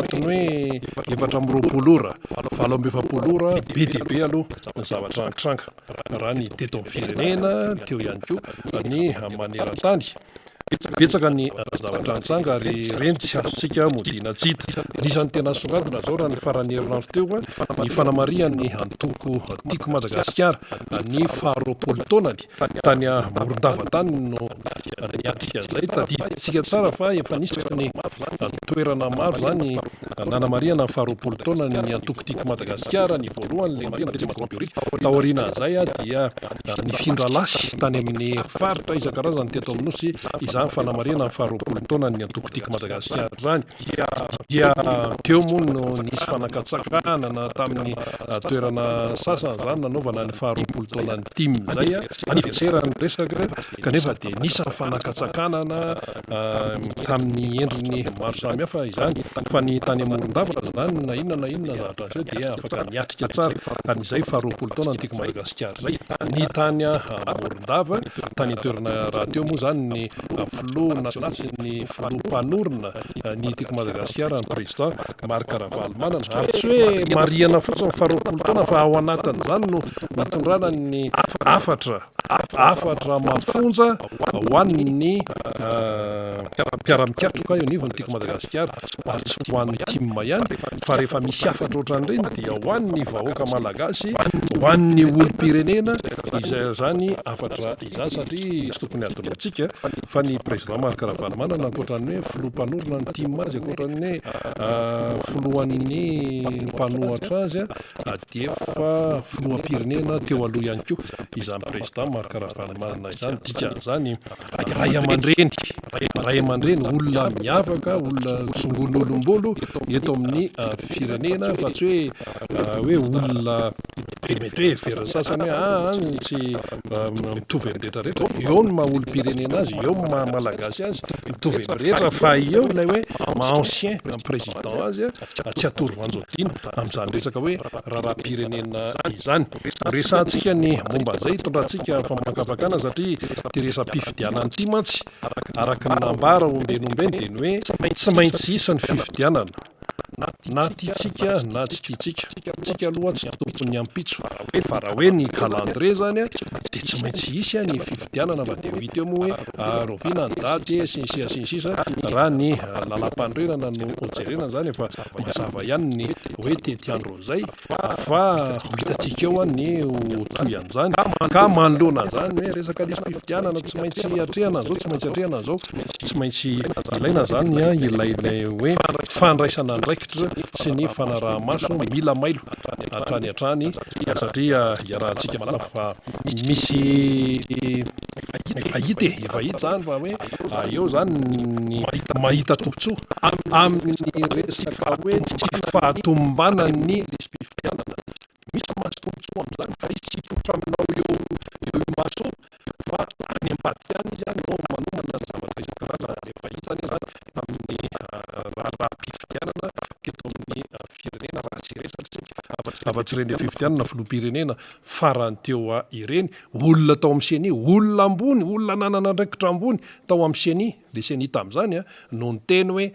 anatiny hoe 420 valombyefapolora be dia be aloha ny zavatra ankitranga raha ny teto amin'ny firenena teo ihany koa ny maneran-tany betsaka ny zavatra antsanga ary reny tsy azontsika modina tsita nisan'ny tena songadina zao raha ny farany herinandro teo ny fanamarian'ny antoko tiako Madagasikara ny faharoapolo taonany tany Morondavatany no niatrika zay tadiditsika tsara fa efa nisy ny toerana maro zany nanamariana ny faharoapolo taonany ny antoko tiako Madagasikara ny voalohany le marina tsy makompiory taoriana zay dia ny Findralasy tany amin'ny faritra isan-karazany teto amin'Nosy izany fanamariana ny faharoapolo taona ny antoko tiako Madagasikara zany dia teo moa no nisy fanakatsakana tamin'ny toerana sasany zany nanaovana ny faharoapolo taona ny tim zay anniversaire ny resaka kanefa dia nisy fanakatsakanana tamin'ny endriny maro samihafa izany fa ny tany Morondava zany na inona zavatra zay dia afaka niatrika tsara tany izay faharoapolo taona ny tiako Madagasikara zay ny tany Morondava tany toerana raha teo moa zany ny filoha nasional sy ny filoha mpanorona ny tiako Madagasikara ny président Marc Ravalomanana ary tsy hoe mariana fotsiny faharoapolo taona fa ao anatin'izany no natondrana ny afatra mafonja ho an'ny mpiara-mikatroka io anivony tiako Madagasikara ary tsy ho an'ny timma ihany fa rehefa misy afatra ohatran'ireny dia ho an'ny vahoaka malagasy ho an'ny olom-pirenena izay zany afatra izany satria tsy tokony adonoantsika fa ny président Marc Ravalomanana ankoatran'ny hoe filoha mpanorona ny timma azy ankoatran'ny hoe filohan'ny mpanohatra azy dia efa filoham-pirenena teo aloha ihany koa izany président Marc Ravalomanana izany dikan'izany ray aman-dreny olona miavaka olona songon'olombolo eto amin'ny firenena fa tsy hoe olona mety hoe vera sasany hoe tsy mitovy amin'ny rehetrarehetra eo ny maha olom-pirenena azy eo ny maha malagasy azy mitovy amin'ny rehetra fa eo ilay hoe ancien président azy tsy atoro vanjodina amin'izany resaka hoe raharaham-pirenena izany resantsika ny momba zay tondrantsika famakafakana satria ty resam-pifidianana ty mantsy araka ny nambara ombenombeny dia ny hoe tsy maintsy isa ny fifidianana na tiatsika na tsy tiatsika tsika aloha tsy tompony ampitso fa raha hoe ny calendrier zany dia tsy maintsy isy ny fifidianana fa dia hita eo moa hoe rovina ny daty sinsisa raha ny lalam-pandrenana no ojerena zany efa mazava ihany ny hoe tetiandro zay fa hitatsika eo ny toy an'izany ka manoloana zany hoe resaka lisy fifidianana tsy maintsy atrehana zao tsy maintsy atrehana zao tsy maintsy ilaina zany ilailay hoe fandraisana ndraikitra sy ny fanaraha-maso mila mailo hatrany satria iarahantsika malala fa misy efa hita zany fa hoe eo zany ny mahita tombotsoa amin'ny resaka hoe tsy fahatombanany fifidianana misy maso tombotsoa amin'izany fa izy tsy potra aminao eo maso fa any ambadiky any izy any ao manomana zavatra isan-karazany efa hita zany amin'ny raha-pifidianana teto amin'ny firenena raha tsy resaka afa-tsy reny fifidianana filoham-pirenena farany teo ireny olona tao amin'ny seni olona ambony olona nanana andraikitra ambony tao amin'ny seni le seni tamin'izany no ny teny hoe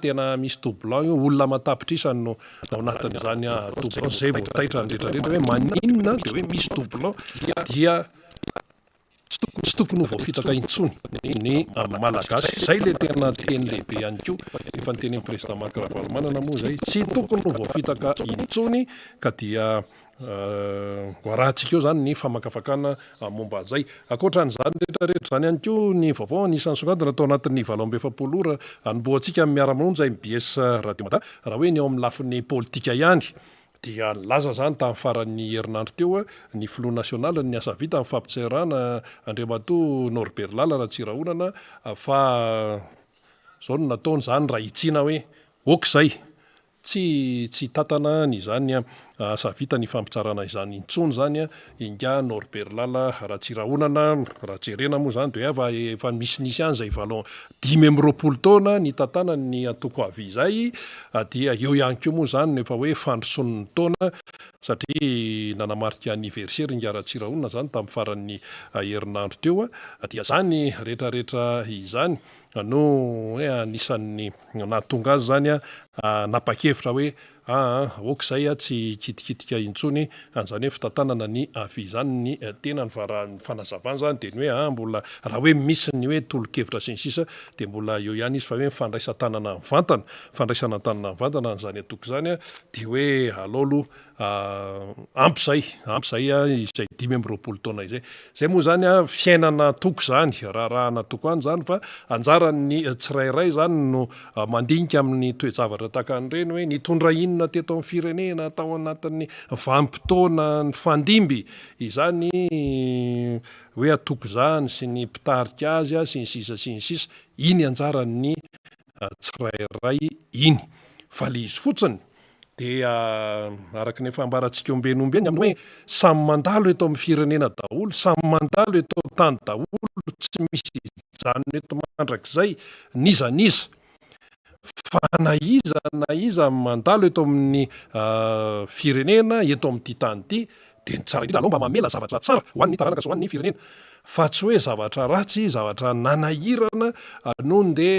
tena misy toublan io olona matapitrisany no ao anatin'izany toublan zay vao taitra ny rehetrarehetra hoe maninona dia hoe misy toublan dia tsy tokony ho voafitaka intsony ny malagasy zay le tena teny lehibe ihany koa efa ny teny président Marc Ravalomanana moa zay tsy tokony ho voafitaka intsony ka dia rahantsika eo zany ny famakafakana momba an'izay ankoatran'izany rehetrarehetra zany ihany koa ny vaovao anisan'ny songadina tao anatin'ny 7 ora anomboantsika amin'ny miara-monja MBS Radio Mada raha hoe ny ao amin'ny lafin'ny politika ihany dia laza zany tamin'ny faran'ny herinandro teo ny filoha nasional ny asa vita amin'ny fampitserana Andriamatoa Norbert Lala raha tsy rahonana fa zao no nataony zany raha hitsina hoe okizay tsy tatana ny zany asa vita ny fampitsarana izany intsony zany inga Norbert Lala raha tsy rahonana raha jerena moa zany dia efa misinisy any zay 5 taona ny tatana ny atoko avy izay dia eo ihany koa moa zany efa hoe fandroson'ny taona satria nanamarika anniversaire inga raha tsy rahonana zany tamin'ny faran'ny herinandro teo dia zany rehetrarehetra izany no hoe anisan'ny nahatonga azy zany napa-kevitra hoe okizay tsy kitikitika intsony an'izany hoe fitantanana ny avizany ny tenany fa raha ny fanazavana zany de ny hoe mbola raha hoe misy ny hoe tolo-kevitra sy ny sisa de mbola eo ihany izy fa hoe mifandraisan-tanana mivantana fandraisana tanana mivantana n'izany atoko zany de hoe aleo aloha ampy zay izay 5 taona izay moa zany fiainana toko zany raha toko any zany fa anjarany tsirairay zany no mandinika amin'ny toe-javatra tahaka an'ireny hoe nitondra inona teto amin'ny firenena tao anatin'ny vanim-potoana ny fandimby izany hoe atoko zany sy ny mpitarika azy sy ny sisa iny anjaran'ny tsirairay iny fa le izy fotsiny de araka ny fambarantsika ombenombeny amin'ny hoe samy mandalo eto amin'ny firenena daholo samy mandalo eto tany daholo tsy misy janony eto mandrakizay nizaniza fa na iza mandalo eto amin'ny firenena eto amin'ity tany ity de ny tsara indrindra aloha mba mamela zavatra tsara ho an'ny taranaka sy ho an'ny firenena fa tsy hoe zavatra ratsy zavatra nanahirana nohony de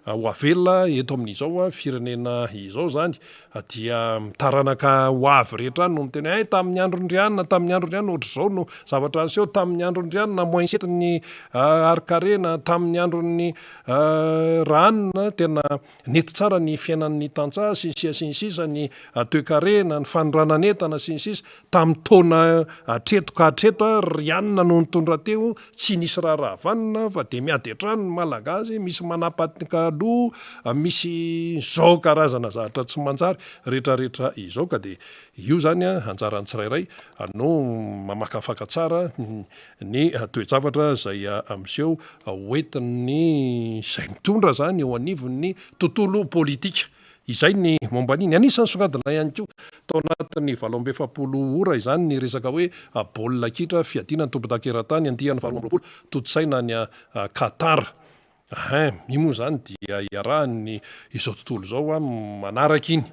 ho avelona eto amin'izao firenena izao zany dia taranaka ho avy rehetra any no miteny tamin'ny andron-drianina ohatr'izao no zavatra anseho tamin'ny andron-drianina moinsetiny arikarena tamin'ny andron'ny ranona tena nety tsara ny fiainan'ny tantsaha sy ny sisa ny toe-karena ny fanoranan'entana sy ny sisa tamin'ny taona hatreto ka hatreto rianina no nitondra teo tsy nisy raharahavanina fa de miady hatrany ny malagasy misy manapatika aloha misy zao karazana zavatra tsy manjary rehetrarehetra izao ka de io zany anjaran'ny tsirairay no mamakafaka tsara ny toe-javatra zay amseho hoentin'ny zay mitondra zany eo anivon'ny tontolo politika izay ny momba an'iny anisan'ny songadina ihany koa tao anatin'ny 7 ora izany ny resaka hoe baolina kitra fiadina ny tompo-dakeran-tany andihan'ny 12 totsaina ny Qatar io moa zany dia iarahany izao tontolo zao manaraka iny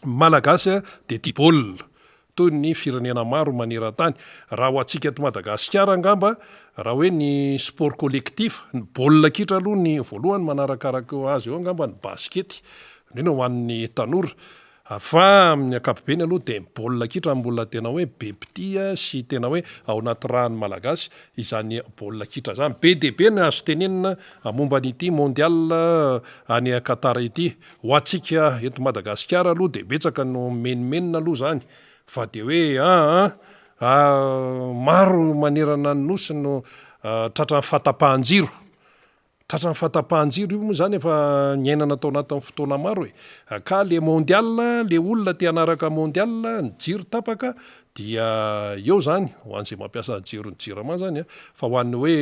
malagasy de tia baolina toy ny firenena maro maneran-tany raha ho antsika eto Madagasikara angamba raha hoe ny sport collectif ny baolina kitra aloha ny voalohany manarakaraka azy eo angamba ny baskety indrindra ho an'ny tanora fa amin'ny ankapobeny aloha de baolina kitra mbola tena hoe be mpitia sy tena hoe ao anaty rahany malagasy izany baolina kitra zany be de be ny azo tenenina momba an'ity mondial any Qatar ity ho antsika eto Madagasikara aloha de betsaka no menimenina aloha zany fa de hoe maro manerana ny nosy no tratran'ny fahatapahan-jiro io moa zany efa niainana tao anatin'ny fotoana maro ka le mondial le olona te hanaraka mondial ny jiro tapaka dia eo zany ho an'izay mampiasa jiro ny jirama zany fa ho an'ny hoe